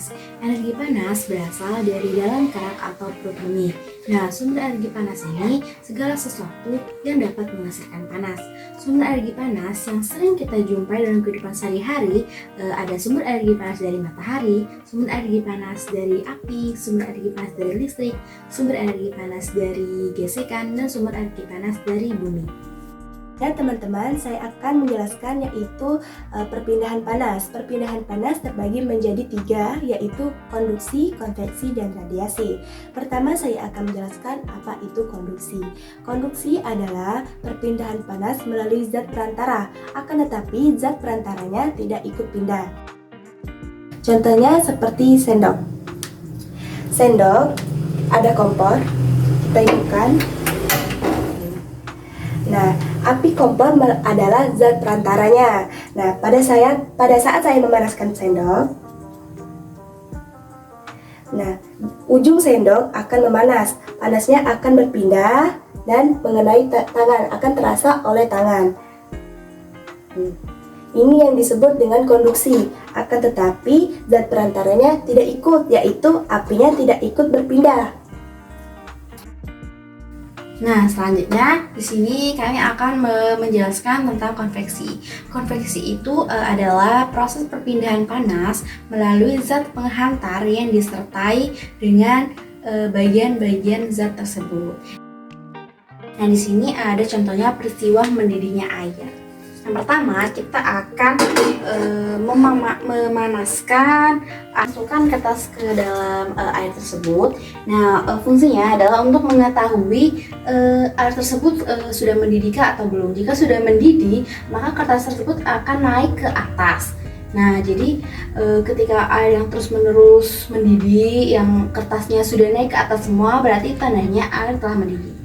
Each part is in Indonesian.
panas. Energi panas berasal dari dalam kerak atau perut bumi. Nah, sumber energi panas ini segala sesuatu yang dapat menghasilkan panas. Sumber energi panas yang sering kita jumpai dalam kehidupan sehari-hari ada sumber energi panas dari matahari, sumber energi panas dari api, sumber energi panas dari listrik, sumber energi panas dari gesekan, dan sumber energi panas dari bumi. Ya teman-teman, saya akan menjelaskan yaitu perpindahan panas. Perpindahan panas terbagi menjadi 3, yaitu konduksi, konveksi, dan radiasi. Pertama saya akan menjelaskan apa itu konduksi. Konduksi adalah perpindahan panas melalui zat perantara, akan tetapi zat perantaranya tidak ikut pindah. Contohnya seperti sendok. Sendok ada kompor, kita hidupkan. Nah, api kompor adalah zat perantaranya. Nah, pada saat saya memanaskan sendok, nah, ujung sendok akan memanas. Panasnya akan berpindah dan mengenai tangan, akan terasa oleh tangan. Ini yang disebut dengan konduksi. Akan tetapi zat perantaranya tidak ikut, yaitu apinya tidak ikut berpindah. Nah, selanjutnya di sini kami akan menjelaskan tentang konveksi. Konveksi itu adalah proses perpindahan panas melalui zat penghantar yang disertai dengan bagian-bagian zat tersebut. Nah, di sini ada contohnya peristiwa mendidihnya air. Yang pertama, kita akan memanaskan, masukkan kertas ke dalam air tersebut. Nah, fungsinya adalah untuk mengetahui air tersebut sudah mendidih atau belum. Jika sudah mendidih, maka kertas tersebut akan naik ke atas. Nah, jadi ketika air yang terus-menerus mendidih, yang kertasnya sudah naik ke atas semua, berarti tandanya air telah mendidih.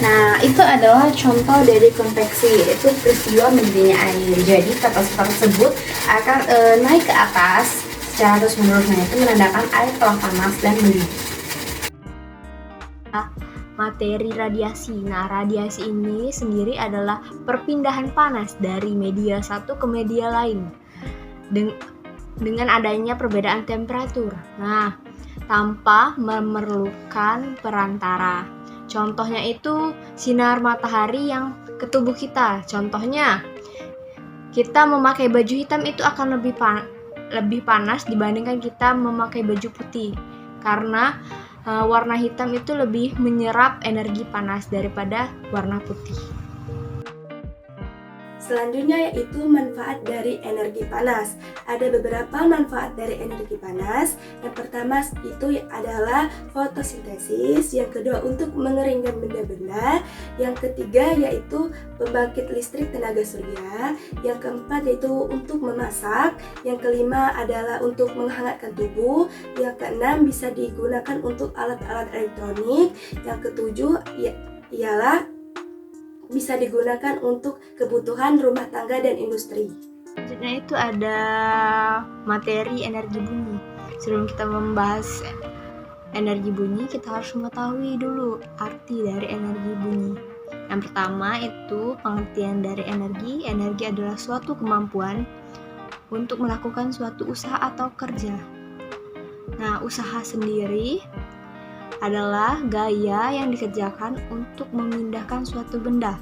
Nah, itu adalah contoh dari konveksi, yaitu peristiwa mendidihnya air. Jadi, kertas tersebut akan naik ke atas secara terus-menerus. Nah, itu menandakan air telah panas dan mendidih. Materi radiasi. Nah, radiasi ini sendiri adalah perpindahan panas dari media satu ke media lain dengan adanya perbedaan temperatur. Nah, tanpa memerlukan perantara. Contohnya itu sinar matahari yang ke tubuh kita. Contohnya, kita memakai baju hitam itu akan lebih panas dibandingkan kita memakai baju putih. Karena warna hitam itu lebih menyerap energi panas daripada warna putih. Selanjutnya yaitu manfaat dari energi panas. Ada beberapa manfaat dari energi panas. Yang pertama itu adalah fotosintesis, yang kedua untuk mengeringkan benda-benda, yang ketiga yaitu pembangkit listrik tenaga surya, yang keempat yaitu untuk memasak, yang kelima adalah untuk menghangatkan tubuh, yang keenam bisa digunakan untuk alat-alat elektronik, yang ketujuh ialah bisa digunakan untuk kebutuhan rumah tangga dan industri. Selanjutnya itu ada materi energi bunyi. Sebelum kita membahas energi bunyi, kita harus mengetahui dulu arti dari energi bunyi. Yang pertama itu pengertian dari energi. Energi adalah suatu kemampuan untuk melakukan suatu usaha atau kerja. Nah, usaha sendiri adalah gaya yang dikerjakan untuk memindahkan suatu benda.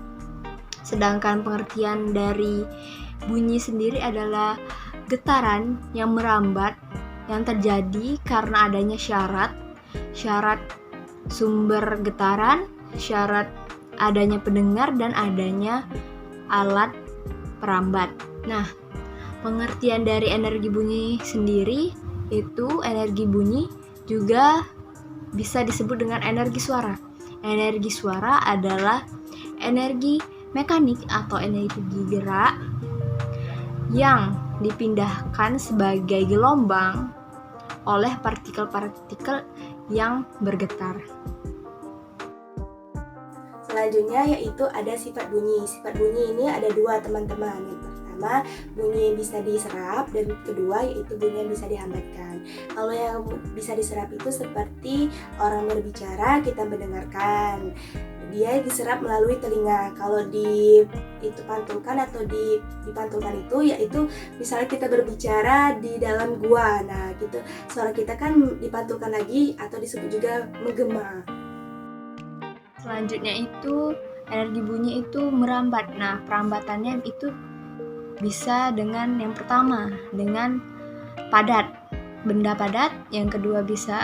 Sedangkan pengertian dari bunyi sendiri adalah getaran yang merambat yang terjadi karena adanya syarat sumber getaran, syarat adanya pendengar, dan adanya alat perambat. Nah, pengertian dari energi bunyi sendiri itu energi bunyi juga bisa disebut dengan energi suara. Energi suara adalah energi mekanik atau energi gerak yang dipindahkan sebagai gelombang oleh partikel-partikel yang bergetar. Selanjutnya yaitu ada sifat bunyi. Sifat bunyi ini ada dua, teman-teman. Yang pertama, bunyi yang bisa diserap, dan kedua yaitu bunyi yang bisa dihambatkan. Kalau yang bisa diserap itu seperti orang berbicara, kita mendengarkan. Dia diserap melalui telinga. Kalau dipantulkan itu yaitu misalnya kita berbicara di dalam gua. Nah, gitu suara kita kan dipantulkan lagi atau disebut juga menggema. Selanjutnya itu energi bunyi itu merambat. Nah, perambatannya itu bisa dengan yang pertama dengan padat, benda padat, yang kedua bisa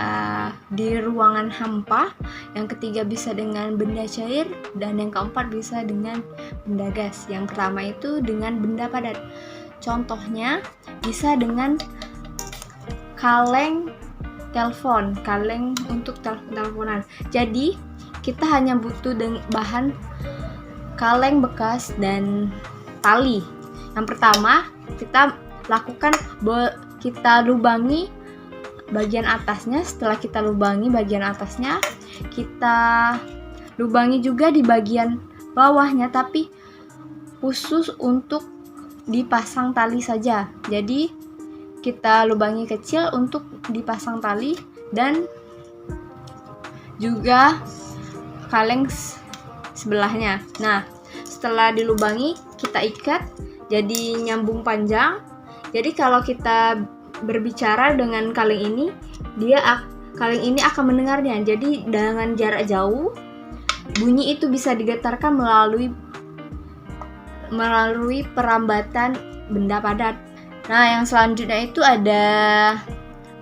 di ruangan hampa, yang ketiga bisa dengan benda cair, dan yang keempat bisa dengan benda gas. Yang pertama itu dengan benda padat. Contohnya bisa dengan kaleng telepon, kaleng untuk teleponan. Jadi kita hanya butuh bahan kaleng bekas dan tali. Yang pertama kita lakukan kita lubangi bagian atasnya. Setelah kita lubangi bagian atasnya, kita lubangi juga di bagian bawahnya, tapi khusus untuk dipasang tali saja. Jadi kita lubangi kecil untuk dipasang tali, dan juga kaleng sebelahnya. Nah, setelah dilubangi kita ikat jadi nyambung panjang. Jadi kalau kita berbicara dengan kaleng ini, kaleng ini akan mendengarnya. Jadi dengan jarak jauh bunyi itu bisa digetarkan melalui perambatan benda padat. Nah, yang selanjutnya itu ada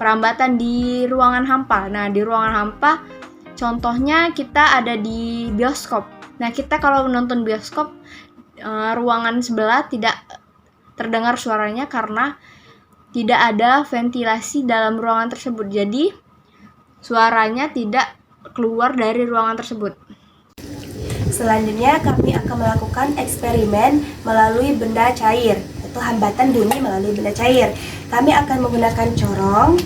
perambatan di ruangan hampa. Nah, di ruangan hampa contohnya kita ada di bioskop. Nah, kita kalau menonton bioskop, ruangan sebelah tidak terdengar suaranya karena tidak ada ventilasi dalam ruangan tersebut. Jadi, suaranya tidak keluar dari ruangan tersebut. Selanjutnya kami akan melakukan eksperimen melalui benda cair, yaitu hambatan bunyi melalui benda cair. Kami akan menggunakan corong,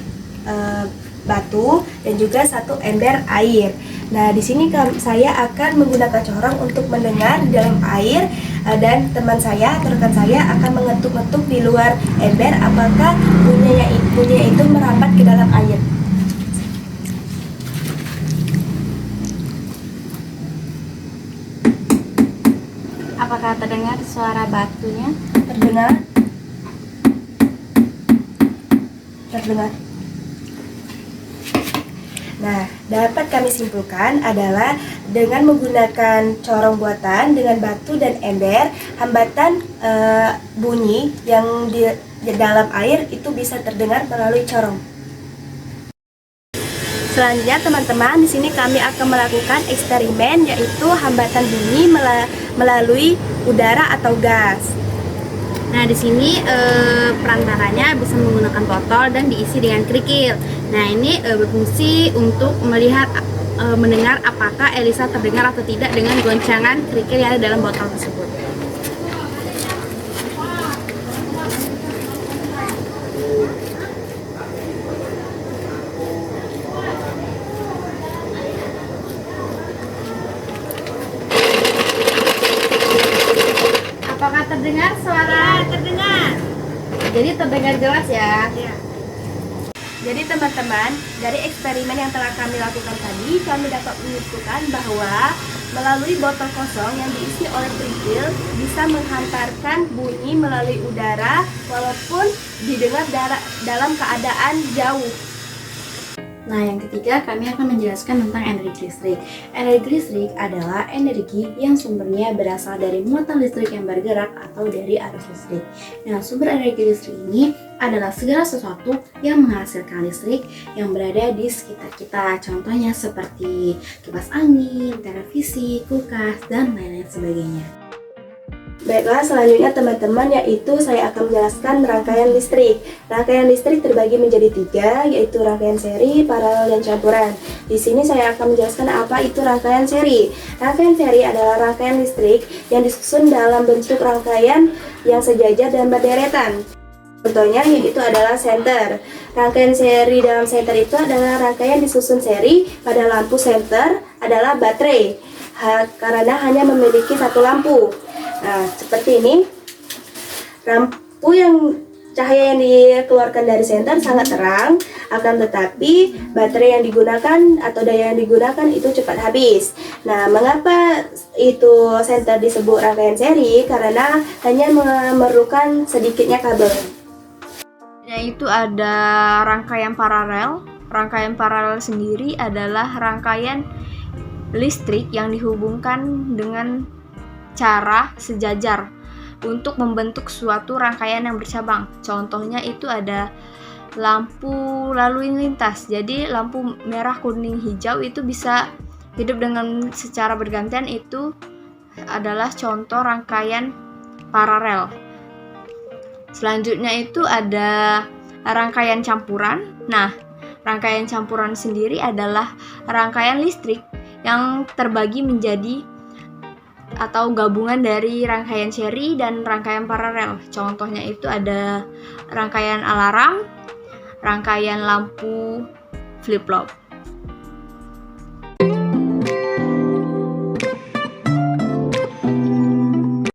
batu, dan juga satu ember air. Nah, di sini saya akan menggunakan corong untuk mendengar di dalam air, dan teman saya atau rekan saya akan mengetuk-ngetuk di luar ember apakah bunyinya itu merambat ke dalam air. Apakah terdengar suara batunya? Terdengar. Nah, dapat kami simpulkan adalah dengan menggunakan corong buatan dengan batu dan ember, hambatan bunyi yang di dalam air itu bisa terdengar melalui corong. Selanjutnya teman-teman, di sini kami akan melakukan eksperimen yaitu hambatan bunyi melalui udara atau gas. Nah, di sini perantaranya bisa menggunakan botol dan diisi dengan kerikil. Nah, ini berfungsi untuk mendengar apakah Elisa terdengar atau tidak dengan goncangan kerikil yang ada dalam botol tersebut. Apakah terdengar suara? Terdengar. Jadi terdengar jelas ya? Ya. Jadi teman-teman, dari eksperimen yang telah kami lakukan tadi, kami dapat menyimpulkan bahwa melalui botol kosong yang diisi oleh kerikil bisa menghantarkan bunyi melalui udara walaupun didengar dalam keadaan jauh. Nah, yang ketiga kami akan menjelaskan tentang energi listrik. Energi listrik adalah energi yang sumbernya berasal dari muatan listrik yang bergerak atau dari arus listrik. Nah, sumber energi listrik ini adalah segala sesuatu yang menghasilkan listrik yang berada di sekitar kita. Contohnya seperti kipas angin, televisi, kulkas, dan lain-lain sebagainya. Baiklah, selanjutnya teman-teman, yaitu saya akan menjelaskan rangkaian listrik. Rangkaian listrik terbagi menjadi 3, yaitu rangkaian seri, paralel, dan campuran. Di sini saya akan menjelaskan apa itu rangkaian seri. Rangkaian seri adalah rangkaian listrik yang disusun dalam bentuk rangkaian yang sejajar dan berderetan. Contohnya yaitu adalah senter. Rangkaian seri dalam senter itu adalah rangkaian disusun seri pada lampu senter adalah baterai, karena hanya memiliki satu lampu. Nah, seperti ini. Lampu cahaya yang dikeluarkan dari senter sangat terang, akan tetapi baterai yang digunakan atau daya yang digunakan itu cepat habis. Nah, mengapa itu senter disebut rangkaian seri? Karena hanya memerlukan sedikitnya kabel. Yaitu ada rangkaian paralel. Rangkaian paralel sendiri adalah rangkaian listrik yang dihubungkan dengan cara sejajar untuk membentuk suatu rangkaian yang bercabang. Contohnya itu ada lampu lalu lintas. Jadi lampu merah, kuning, hijau itu bisa hidup dengan secara bergantian. Itu adalah contoh rangkaian paralel. Selanjutnya itu ada rangkaian campuran. Nah, rangkaian campuran sendiri adalah rangkaian listrik yang terbagi menjadi atau gabungan dari rangkaian seri dan rangkaian paralel. Contohnya itu ada rangkaian alarm, rangkaian lampu flip-flop.